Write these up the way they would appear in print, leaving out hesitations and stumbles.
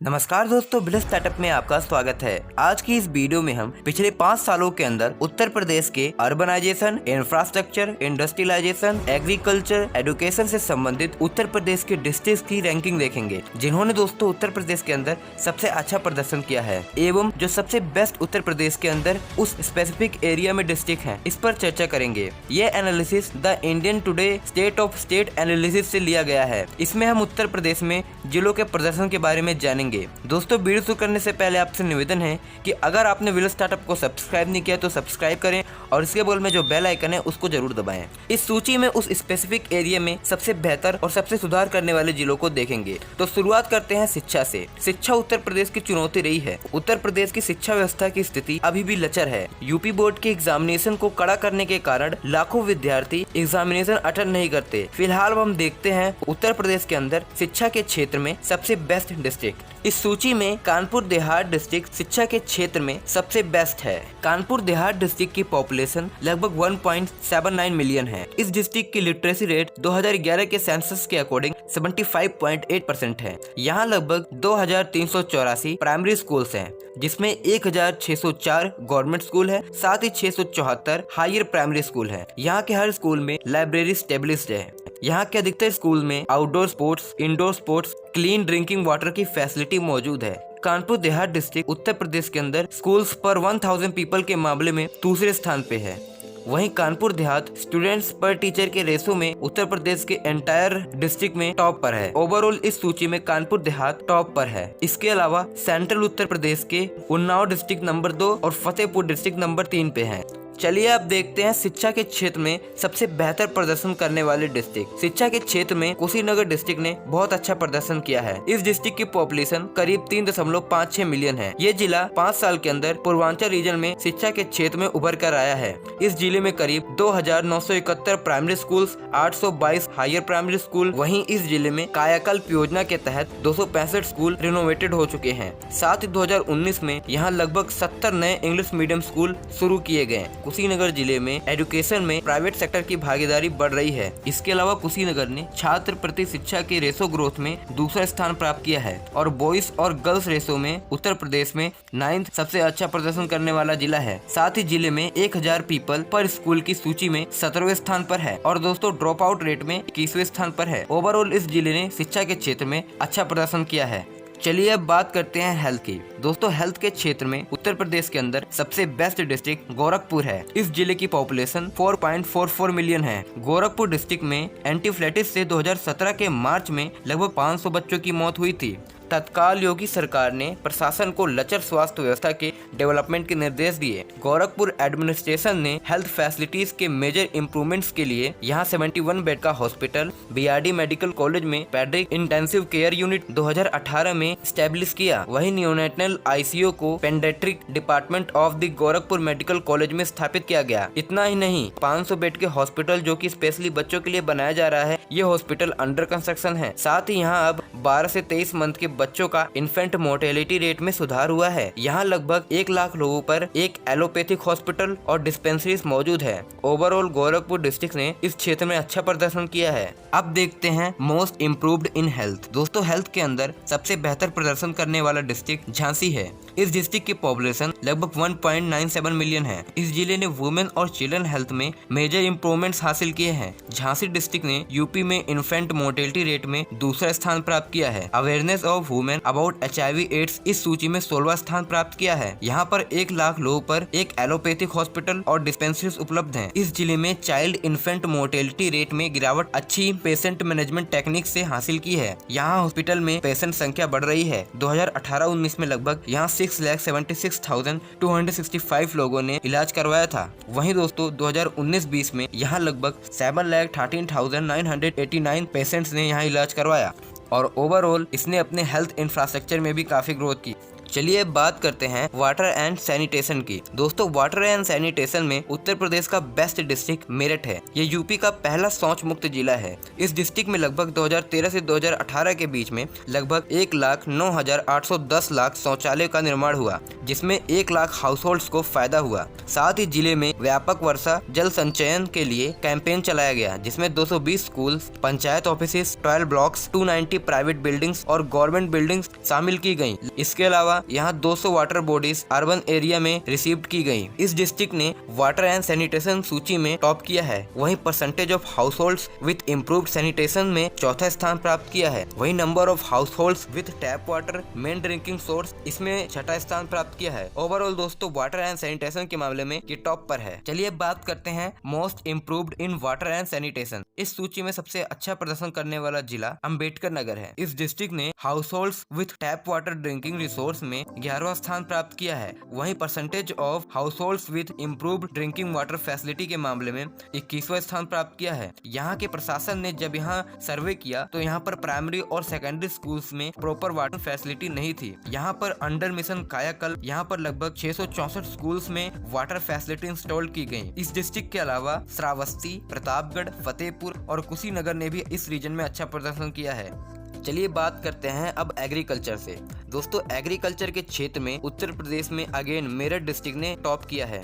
नमस्कार दोस्तों, बिलस स्टार्टअप में आपका स्वागत है। आज की इस वीडियो में हम पिछले 5 सालों के अंदर उत्तर प्रदेश के urbanisation, infrastructure, industrialisation, agriculture, education से संबंधित उत्तर प्रदेश के डिस्ट्रिक्ट की रैंकिंग देखेंगे, जिन्होंने दोस्तों उत्तर प्रदेश के अंदर सबसे अच्छा प्रदर्शन किया है एवं जो सबसे बेस्ट उत्तर प्रदेश के अंदर उस स्पेसिफिक एरिया में डिस्ट्रिक्ट है, इस पर चर्चा करेंगे। ये analysis the Indian today state of state analysis से लिया गया है। इसमें हम उत्तर प्रदेश में जिलों के प्रदर्शन के बारे में जानेंगे। दोस्तों, वीडियो शुरू करने से पहले आपसे निवेदन है कि अगर आपने विलस स्टार्टअप को सब्सक्राइब नहीं किया तो सब्सक्राइब करें और इसके बगल में जो बेल आइकन है उसको जरूर दबाएं। इस सूची में उस स्पेसिफिक एरिया में सबसे बेहतर और सबसे सुधार करने वाले जिलों को देखेंगे। तो शुरुआत करते हैं शिक्षा से। शिक्षा उत्तर प्रदेश की चुनौती रही है। उत्तर प्रदेश की शिक्षा व्यवस्था की स्थिति अभी भी लचर है। यूपी बोर्ड के एग्जामिनेशन को कड़ा करने के कारण लाखों विद्यार्थी एग्जामिनेशन अटेंड नहीं करते। फिलहाल हम देखते हैं उत्तर प्रदेश के अंदर शिक्षा के क्षेत्र में सबसे बेस्ट डिस्ट्रिक्ट। इस सूची में कानपुर देहात डिस्ट्रिक्ट शिक्षा के क्षेत्र में सबसे बेस्ट है। कानपुर देहात डिस्ट्रिक्ट की पॉपुलेशन लगभग 1.79 मिलियन है। इस डिस्ट्रिक्ट की लिटरेसी रेट 2011 के सेंसस के अकॉर्डिंग 75.8% है। यहाँ लगभग 2384 प्राइमरी स्कूल्स हैं, जिसमें 1604 गवर्नमेंट स्कूल है, साथ ही 674 हायर प्राइमरी स्कूल है। यहाँ के हर स्कूल में लाइब्रेरी स्टेब्लिश्ड है। यहाँ के अधिकतर स्कूल में outdoor sports, indoor sports, clean drinking water की फैसिलिटी मौजूद है। कानपुर देहात डिस्ट्रिक्ट उत्तर प्रदेश के अंदर स्कूल्स पर 1000 पीपल के मामले में दूसरे स्थान पे है। वहीं कानपुर देहात स्टूडेंट्स पर टीचर के रेशो में उत्तर प्रदेश के एंटायर डिस्ट्रिक्ट में टॉप पर है। ओवरऑल इस सूची में कानपुर देहात टॉप पर है। इसके अलावा सेंट्रल उत्तर प्रदेश के उन्नाव डिस्ट्रिक्ट नंबर 2 और फतेहपुर डिस्ट्रिक्ट नंबर 3 पे है। चलिए अब देखते हैं शिक्षा के क्षेत्र में सबसे बेहतर प्रदर्शन करने वाले डिस्ट्रिक्ट। शिक्षा के क्षेत्र में कुशीनगर डिस्ट्रिक्ट ने बहुत अच्छा प्रदर्शन किया है। इस डिस्ट्रिक्ट की पॉपुलेशन करीब 3.56 मिलियन है। ये जिला 5 साल के अंदर पूर्वांचल रीजन में शिक्षा के क्षेत्र में उभर कर आया है। इस जिले में करीब 2971 primary school, 822 higher primary school. वहीं इस जिले में कायाकल्प योजना के तहत 265 स्कूल रिनोवेटेड हो चुके हैं। साथ ही 2019 में यहाँ लगभग 70 नए इंग्लिश मीडियम स्कूल शुरू किए गए। कुशीनगर जिले में एजुकेशन में प्राइवेट सेक्टर की भागीदारी बढ़ रही है। इसके अलावा कुशीनगर ने छात्र प्रति शिक्षा के रेशो ग्रोथ में दूसरा स्थान प्राप्त किया है और बॉयज और गर्ल्स रेशो में उत्तर प्रदेश में 9th सबसे अच्छा प्रदर्शन करने वाला जिला है। साथ ही जिले में 1000 पीपल पर स्कूल की सूची में 17वें स्थान पर है और दोस्तों ड्रॉप आउट रेट में 21वें स्थान पर है। ओवरऑल इस जिले ने शिक्षा के क्षेत्र में अच्छा प्रदर्शन किया है। चलिए अब बात करते हैं हेल्थ की। दोस्तों, हेल्थ के क्षेत्र में उत्तर प्रदेश के अंदर सबसे बेस्ट डिस्ट्रिक्ट गोरखपुर है। इस जिले की पॉपुलेशन 4.44 मिलियन है। गोरखपुर डिस्ट्रिक्ट में एंटीफ्लेटिस से 2017 के मार्च में लगभग 500 बच्चों की मौत हुई थी। तत्काल योगी सरकार ने प्रशासन को लचर स्वास्थ्य व्यवस्था के डेवलपमेंट के निर्देश दिए। गोरखपुर एडमिनिस्ट्रेशन ने हेल्थ फैसिलिटीज के मेजर इम्प्रूवमेंट्स के लिए यहाँ 71 बेड का हॉस्पिटल बीआरडी मेडिकल कॉलेज में पेडिक इंटेंसिव केयर यूनिट 2018 में स्टैब्लिश किया। वहीं न्यूनेटल आईसीयू को paediatric department of the Gorakhpur medical college में स्थापित किया गया। इतना ही नहीं, 500 बेड के हॉस्पिटल जो कि स्पेशली बच्चों के लिए बनाया जा रहा है, ये हॉस्पिटल अंडर कंस्ट्रक्शन है। साथ ही यहाँ अब 12 से 23 मंथ के बच्चों का इन्फेंट मोर्टेलिटी रेट में सुधार हुआ है। यहाँ लगभग 1 लाख लोगों पर एक एलोपैथिक हॉस्पिटल और डिस्पेंसरीज मौजूद है। ओवरऑल गोरखपुर डिस्ट्रिक्ट ने इस क्षेत्र में अच्छा प्रदर्शन किया है। अब देखते हैं मोस्ट इम्प्रूव्ड इन हेल्थ। दोस्तों, हेल्थ के अंदर सबसे बेहतर प्रदर्शन करने वाला डिस्ट्रिक्ट झांसी है। इस डिस्ट्रिक्ट की पॉपुलेशन लगभग 1.97 मिलियन है। इस जिले ने वुमेन और चिल्ड्रन हेल्थ में मेजर इम्प्रूवमेंट्स हासिल किए हैं। झांसी डिस्ट्रिक्ट ने यूपी में इन्फेंट मोर्टेलिटी रेट में दूसरा स्थान प्राप्त किया है। Awareness of women about HIV AIDS इस सूची में 16वां स्थान प्राप्त किया है। यहाँ पर 1 लाख लोगों पर एक एलोपैथिक हॉस्पिटल और डिस्पेंसरीज उपलब्ध हैं। इस जिले में चाइल्ड इन्फेंट मोर्टेलिटी रेट में गिरावट अच्छी पेशेंट मैनेजमेंट टेक्निक से हासिल की है। यहाँ हॉस्पिटल में पेशेंट संख्या बढ़ रही है। 2018-19 में लगभग यहाँ 6,76,265 लोगों ने इलाज करवाया था। वहीं दोस्तों 2019-20 में यहाँ लगभग 7,13,989 पेशेंट्स ने यहाँ इलाज करवाया और ओवरऑल इसने अपने हेल्थ इंफ्रास्ट्रक्चर में भी काफी ग्रोथ की। चलिए अब बात करते हैं वाटर एंड सैनिटेशन की। दोस्तों वाटर एंड सैनिटेशन में उत्तर प्रदेश का बेस्ट डिस्ट्रिक्ट मेरठ है। ये यूपी का पहला शौच मुक्त जिला है। इस डिस्ट्रिक्ट में लगभग 2013 से 2018 के बीच में लगभग 1,09,810 लाख शौचालय का निर्माण हुआ, जिसमें 1 लाख हाउस होल्ड को फायदा हुआ। साथ ही जिले में व्यापक वर्षा जल संचयन के लिए कैंपेन चलाया गया, जिसमें 220 school, panchayat office, 12 blocks, 290 private buildings और गवर्नमेंट बिल्डिंग्स शामिल की गयी। इसके अलावा यहाँ 200 वाटर बॉडीज अर्बन एरिया में रिसीव्ड की गयी। इस डिस्ट्रिक्ट ने वाटर एंड सैनिटेशन सूची में टॉप किया है। वहीं percentage of house holds with improved sanitation में चौथा स्थान प्राप्त किया है। वहीं number of house holds with tap water main drinking source इसमें छठा स्थान प्राप्त किया है। ओवरऑल दोस्तों वाटर एंड सैनिटेशन के मामले में ये टॉप पर है। चलिए बात करते हैं most improved in water and sanitation. इस सूची में सबसे अच्छा प्रदर्शन करने वाला जिला अम्बेडकर नगर है। इस डिस्ट्रिक्ट ने house holds with tap water drinking resource में 11वां स्थान प्राप्त किया है। वहीं percentage of house holds with improved drinking water facility के मामले में 21वां स्थान प्राप्त किया है। यहाँ के प्रशासन ने जब यहाँ सर्वे किया तो यहाँ पर प्राइमरी और सेकेंडरी स्कूल्स में प्रॉपर वाटर फैसिलिटी नहीं थी। यहाँ पर अंडर मिशन कायाकल्प यहाँ पर लगभग 664 स्कूल्स में वाटर फैसिलिटी इंस्टॉल की गयी। इस डिस्ट्रिक्ट के अलावा श्रावस्ती, प्रतापगढ़, फतेहपुर और कुशीनगर ने भी इस रीजन में अच्छा प्रदर्शन किया है। चलिए बात करते हैं अब एग्रीकल्चर से। दोस्तों एग्रीकल्चर के क्षेत्र में उत्तर प्रदेश में अगेन मेरठ डिस्ट्रिक्ट ने टॉप किया है।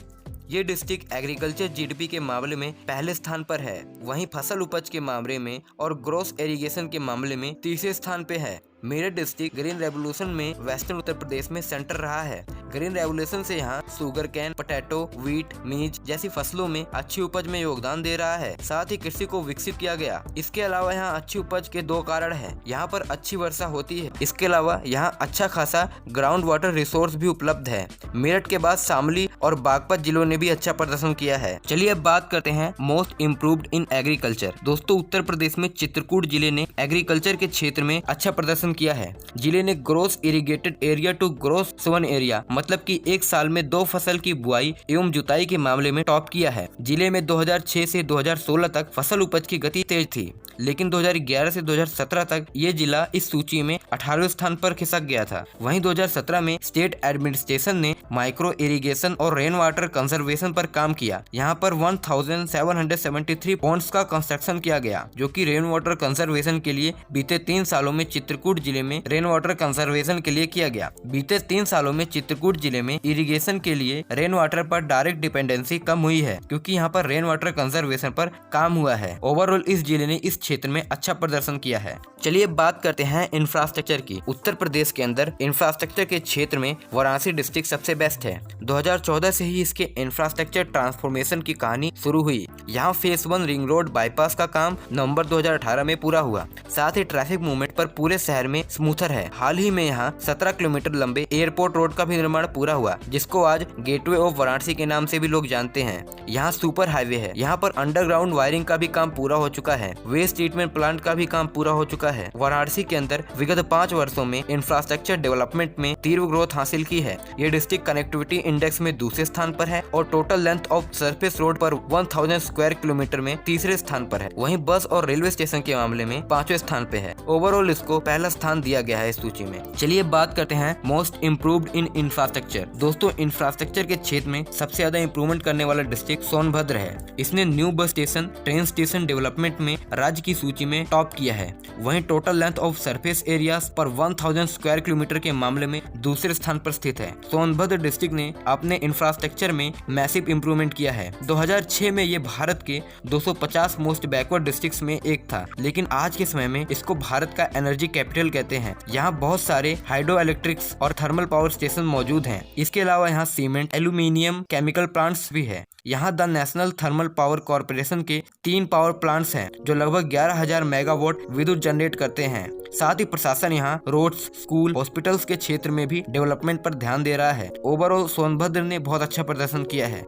ये डिस्ट्रिक्ट एग्रीकल्चर जीडीपी के मामले में पहले स्थान पर है। वहीं फसल उपज के मामले में और ग्रोस इरिगेशन के मामले में तीसरे स्थान पे है। मेरठ डिस्ट्रिक्ट ग्रीन रेवोल्यूशन में वेस्टर्न उत्तर प्रदेश में सेंटर रहा है। ग्रीन रेवोल्यूशन से यहाँ शुगर कैन, पोटैटो, व्हीट, मीज जैसी फसलों में अच्छी उपज में योगदान दे रहा है। साथ ही कृषि को विकसित किया गया। इसके अलावा यहाँ अच्छी उपज के 2 कारण है। यहाँ पर अच्छी वर्षा होती है। इसके अलावा यहाँ अच्छा खासा ग्राउंड वाटर रिसोर्स भी उपलब्ध है। मेरठ के बाद शामली और बागपत जिलों ने भी अच्छा प्रदर्शन किया है। चलिए अब बात करते हैं मोस्ट इम्प्रूव्ड इन एग्रीकल्चर। दोस्तों उत्तर प्रदेश में चित्रकूट जिले ने एग्रीकल्चर के क्षेत्र में अच्छा प्रदर्शन किया है। जिले ने gross irrigated area to gross sown area मतलब कि एक साल में 2 फसल की बुआई एवं जुताई के मामले में टॉप किया है। जिले में 2006 से 2016 तक फसल उपज की गति तेज थी, लेकिन 2011 से 2017 तक ये जिला इस सूची में 18वें स्थान पर खिसक गया था। वहीं 2017 में स्टेट एडमिनिस्ट्रेशन ने माइक्रो इरिगेशन और रेन वाटर कंजर्वेशन पर काम किया। यहाँ पर 1773 पॉन्ड्स का कंस्ट्रक्शन किया गया, जो कि रेन वाटर कंजर्वेशन के लिए बीते 3 सालों में चित्रकूट जिले में रेन वाटर कंजर्वेशन के लिए किया गया। बीते 3 सालों में चित्रकूट जिले में इरिगेशन के लिए रेन वाटर पर डायरेक्ट डिपेंडेंसी कम हुई है, क्योंकि यहाँ पर रेन वाटर कंजर्वेशन पर काम हुआ है। ओवरऑल इस जिले ने इस क्षेत्र में अच्छा प्रदर्शन किया है। चलिए बात करते हैं इंफ्रास्ट्रक्चर की। उत्तर प्रदेश के अंदर इंफ्रास्ट्रक्चर के क्षेत्र में वाराणसी डिस्ट्रिक्ट सबसे बेस्ट है। 2014 से ही इसके इंफ्रास्ट्रक्चर ट्रांसफॉर्मेशन की कहानी शुरू हुई। यहाँ फेज 1 रिंग रोड बाईपास का काम नवंबर 2018 में पूरा हुआ। साथ ही ट्रैफिक मूवमेंट पर पूरे शहर में स्मूथर है। हाल ही में यहाँ 17 किलोमीटर लंबे एयरपोर्ट रोड का भी निर्माण पूरा हुआ, जिसको आज गेटवे ऑफ वाराणसी के नाम से भी लोग जानते हैं। यहाँ सुपर हाईवे है। यहाँ पर अंडरग्राउंड वायरिंग का भी काम पूरा हो चुका है। वेस्ट ट्रीटमेंट प्लांट का भी काम पूरा हो चुका है। वाराणसी के अंदर विगत 5 वर्षों में इंफ्रास्ट्रक्चर डेवलपमेंट में तीव्र ग्रोथ हासिल की है। ये डिस्ट्रिक्ट कनेक्टिविटी इंडेक्स में दूसरे स्थान पर है और total length of surface road पर 1000 स्क्वायर किलोमीटर में तीसरे स्थान पर है। वहीं बस और रेलवे स्टेशन के मामले में 5वें स्थान पे है। ओवरऑल इसको पहला स्थान दिया गया है इस सूची में। चलिए बात करते हैं मोस्ट इम्प्रूव्ड इन इंफ्रास्ट्रक्चर। दोस्तों इंफ्रास्ट्रक्चर के क्षेत्र में सबसे ज्यादा इम्प्रूवमेंट करने वाला डिस्ट्रिक्ट सोनभद्र है। इसने new bus station, train station development में राज्य की सूची में टॉप किया है। वहीं total length of surface area पर 1000 स्क्वायर किलोमीटर के मामले में दूसरे स्थान पर स्थित है। सोनभद्र डिस्ट्रिक्ट ने अपने इंफ्रास्ट्रक्चर में मैसिव इम्प्रूवमेंट किया है। 2006 में ये भारत के 250 मोस्ट बैकवर्ड डिस्ट्रिक्ट्स में एक था, लेकिन आज के समय में इसको भारत का एनर्जी कैपिटल कहते हैं। यहाँ बहुत सारे हाइड्रो इलेक्ट्रिक्स और थर्मल पावर स्टेशन मौजूद हैं। इसके अलावा यहाँ सीमेंट, एल्यूमिनियम, केमिकल प्लांट्स भी है। यहाँ the national thermal power corporation के 3 पावर प्लांट्स हैं, जो लगभग 11,000 मेगावाट विद्युत जनरेट करते हैं। साथ ही प्रशासन यहाँ रोड्स, स्कूल, हॉस्पिटल्स के क्षेत्र में भी डेवलपमेंट पर ध्यान दे रहा है। ओवरऑल सोनभद्र ने बहुत अच्छा प्रदर्शन किया है।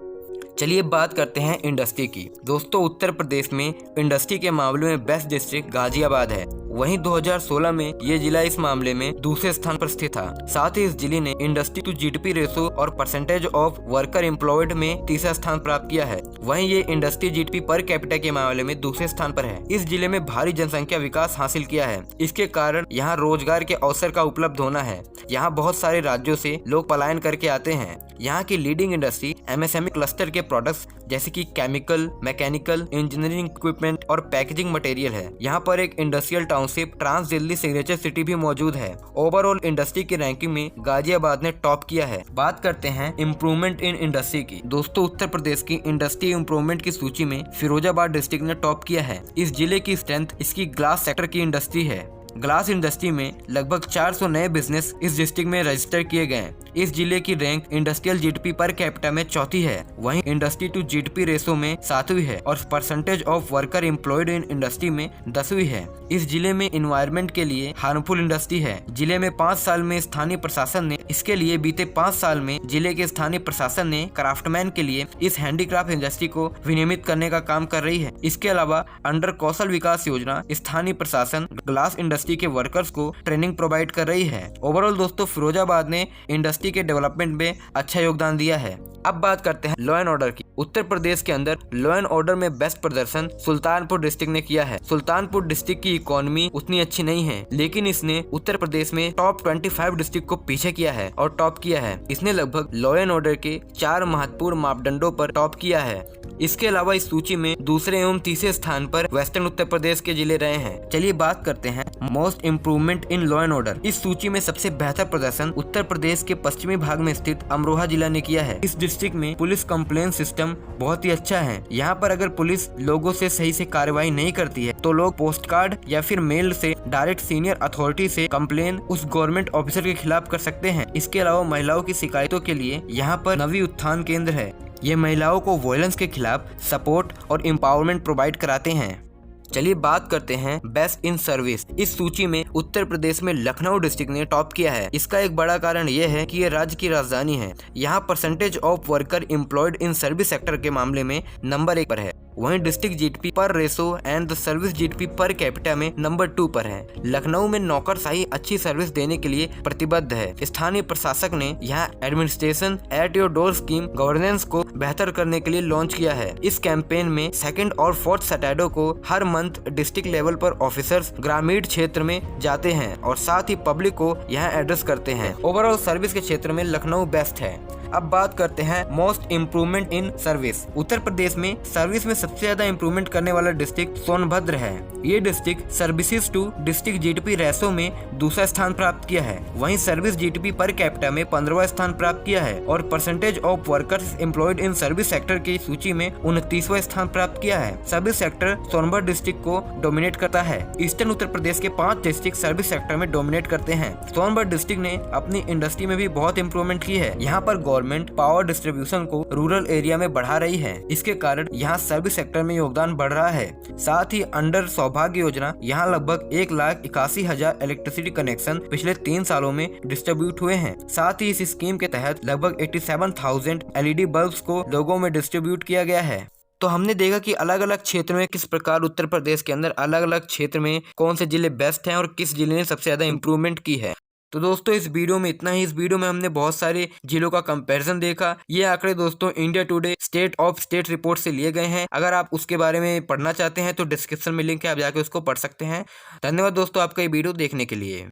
चलिए बात करते हैं इंडस्ट्री की। दोस्तों उत्तर प्रदेश में इंडस्ट्री के मामले में बेस्ट डिस्ट्रिक्ट गाजियाबाद है। वहीं 2016 में ये जिला इस मामले में दूसरे स्थान पर स्थित था। साथ ही इस जिले ने इंडस्ट्री टू जीडीपी रेशो और परसेंटेज ऑफ वर्कर एम्प्लॉयड में तीसरा स्थान प्राप्त किया है। वहीं ये इंडस्ट्री जीडीपी पर कैपिटा के मामले में दूसरे स्थान पर है। इस जिले में भारी जनसंख्या विकास हासिल किया है। इसके कारण यहाँ रोजगार के अवसर का उपलब्ध होना है। यहाँ बहुत सारे राज्यों से लोग पलायन करके आते हैं। यहाँ की लीडिंग इंडस्ट्री एमएसएमई क्लस्टर के प्रोडक्ट्स जैसे कि केमिकल, मैकेनिकल, इंजीनियरिंग इक्विपमेंट और पैकेजिंग मटेरियल है। यहाँ पर एक industrial township trans Delhi signature city भी मौजूद है। ओवरऑल इंडस्ट्री की रैंकिंग में गाजियाबाद ने टॉप किया है। बात करते हैं इम्प्रूवमेंट इन इंडस्ट्री की। दोस्तों, उत्तर प्रदेश की इंडस्ट्री इम्प्रूवमेंट की सूची में फिरोजाबाद डिस्ट्रिक्ट ने टॉप किया है। इस जिले की स्ट्रेंथ इसकी ग्लास सेक्टर की इंडस्ट्री है। ग्लास इंडस्ट्री में लगभग 400 नए बिजनेस इस डिस्ट्रिक्ट में रजिस्टर किए गए। इस जिले की rank industrial GDP per capita में चौथी है। वहीं इंडस्ट्री टू जीडीपी रेशो में 7वीं है और percentage of worker employed in industry में 10वीं है। इस जिले में इन्वायरमेंट के लिए हार्मफुल इंडस्ट्री है। जिले में 5 साल में स्थानीय प्रशासन ने इसके लिए बीते 5 साल में जिले के स्थानीय प्रशासन ने क्राफ्टमैन के लिए इस हैंडीक्राफ्ट इंडस्ट्री को विनियमित करने का काम कर रही है। इसके अलावा अंडर कौशल विकास योजना स्थानीय प्रशासन ग्लास इंडस्ट्री के वर्कर्स को ट्रेनिंग प्रोवाइड कर रही है। ओवरऑल दोस्तों, फिरोजाबाद ने इंडस्ट्री के डेवलपमेंट में अच्छा योगदान दिया है। अब बात करते हैं लॉ एंड ऑर्डर की। उत्तर प्रदेश के अंदर लॉ एंड ऑर्डर में बेस्ट प्रदर्शन सुल्तानपुर डिस्ट्रिक्ट ने किया है। सुल्तानपुर डिस्ट्रिक्ट की इकोनॉमी उतनी अच्छी नहीं है, लेकिन इसने उत्तर प्रदेश में टॉप 25 डिस्ट्रिक्ट को पीछे किया है और टॉप किया है। इसने लगभग लॉ एंड ऑर्डर के 4 महत्वपूर्ण मापदंडों पर टॉप किया है। इसके अलावा इस सूची में दूसरे एवं तीसरे स्थान पर वेस्टर्न उत्तर प्रदेश के जिले रहे हैं। चलिए बात करते हैं most improvement in law and order. इस सूची में सबसे बेहतर प्रदर्शन उत्तर प्रदेश के पश्चिमी भाग में स्थित अमरोहा जिला ने किया है। इस डिस्ट्रिक्ट में पुलिस कंप्लेन सिस्टम बहुत ही अच्छा है। यहाँ पर अगर पुलिस लोगों से सही से कार्रवाई नहीं करती है तो लोग पोस्ट कार्ड या फिर मेल से डायरेक्ट सीनियर अथॉरिटी से कंप्लेन उस गवर्नमेंट ऑफिसर के खिलाफ कर सकते हैं। इसके अलावा महिलाओं की शिकायतों के लिए यहाँ पर नवी उत्थान केंद्र है। ये महिलाओं को वायलेंस के खिलाफ सपोर्ट और एम्पावरमेंट प्रोवाइड कराते हैं। चलिए बात करते हैं बेस्ट इन सर्विस। इस सूची में उत्तर प्रदेश में लखनऊ डिस्ट्रिक्ट ने टॉप किया है। इसका एक बड़ा कारण यह है कि ये राज्य की राजधानी है। यहाँ percentage of worker employed in service sector के मामले में नंबर 1 पर है। वहीं डिस्ट्रिक्ट जीडीपी पर ratio and the service GDP per capita में नंबर 2 पर है। लखनऊ में नौकरशाही अच्छी सर्विस देने के लिए प्रतिबद्ध है। स्थानीय प्रशासक ने यहाँ administration at your door scheme governance को बेहतर करने के लिए लॉन्च किया है। इस कैंपेन में 2nd और 4th सैटरडे को हर मंथ डिस्ट्रिक्ट लेवल पर ऑफिसर्स ग्रामीण क्षेत्र में जाते हैं और साथ ही पब्लिक को यहाँ एड्रेस करते हैं। ओवरऑल सर्विस के क्षेत्र में लखनऊ बेस्ट है। अब बात करते हैं most improvement in service. Uttar Pradesh में सर्विस में सबसे ज्यादा इम्प्रूवमेंट करने वाला डिस्ट्रिक्ट सोनभद्र है। ये district services to district GDP ratio में दूसरा स्थान प्राप्त किया है। वहीं सर्विस जीडीपी पर कैपिटा में 15वां स्थान प्राप्त किया है और percentage of workers employed in service sector की सूची में 29वां स्थान प्राप्त किया है। सर्विस सेक्टर सोनभद्र डिस्ट्रिक्ट को डोमिनेट करता है। ईस्टर्न उत्तर प्रदेश के 5 डिस्ट्रिक्ट सर्विस सेक्टर में डोमिनेट करते हैं। सोनभद्र डिस्ट्रिक्ट ने अपनी इंडस्ट्री में भी बहुत इम्प्रूवमेंट की है। यहाँ पर गवर्नमेंट पावर डिस्ट्रीब्यूशन को रूरल एरिया में बढ़ा रही है। इसके कारण यहाँ सर्विस सेक्टर में योगदान बढ़ रहा है। साथ ही अंडर सौभाग्य योजना यहाँ लगभग 1,81,000 इलेक्ट्रिसिटी कनेक्शन पिछले 3 सालों में डिस्ट्रीब्यूट हुए हैं। साथ ही इस स्कीम के तहत लगभग 87,000 LED बल्ब्स को लोगों में डिस्ट्रीब्यूट किया गया है। तो हमने देखा कि अलग अलग क्षेत्र में किस प्रकार उत्तर प्रदेश के अंदर अलग अलग क्षेत्र में कौन से जिले बेस्ट हैं और किस जिले ने सबसे ज्यादा इम्प्रूवमेंट की है। तो दोस्तों, इस वीडियो में इतना ही। इस वीडियो में हमने बहुत सारे जिलों का कंपैरिजन देखा। ये आंकड़े दोस्तों India today state of state report से लिए गए हैं। अगर आप उसके बारे में पढ़ना चाहते हैं तो डिस्क्रिप्शन में लिंक है, आप जाके उसको पढ़ सकते हैं। धन्यवाद दोस्तों आपका ये वीडियो देखने के लिए।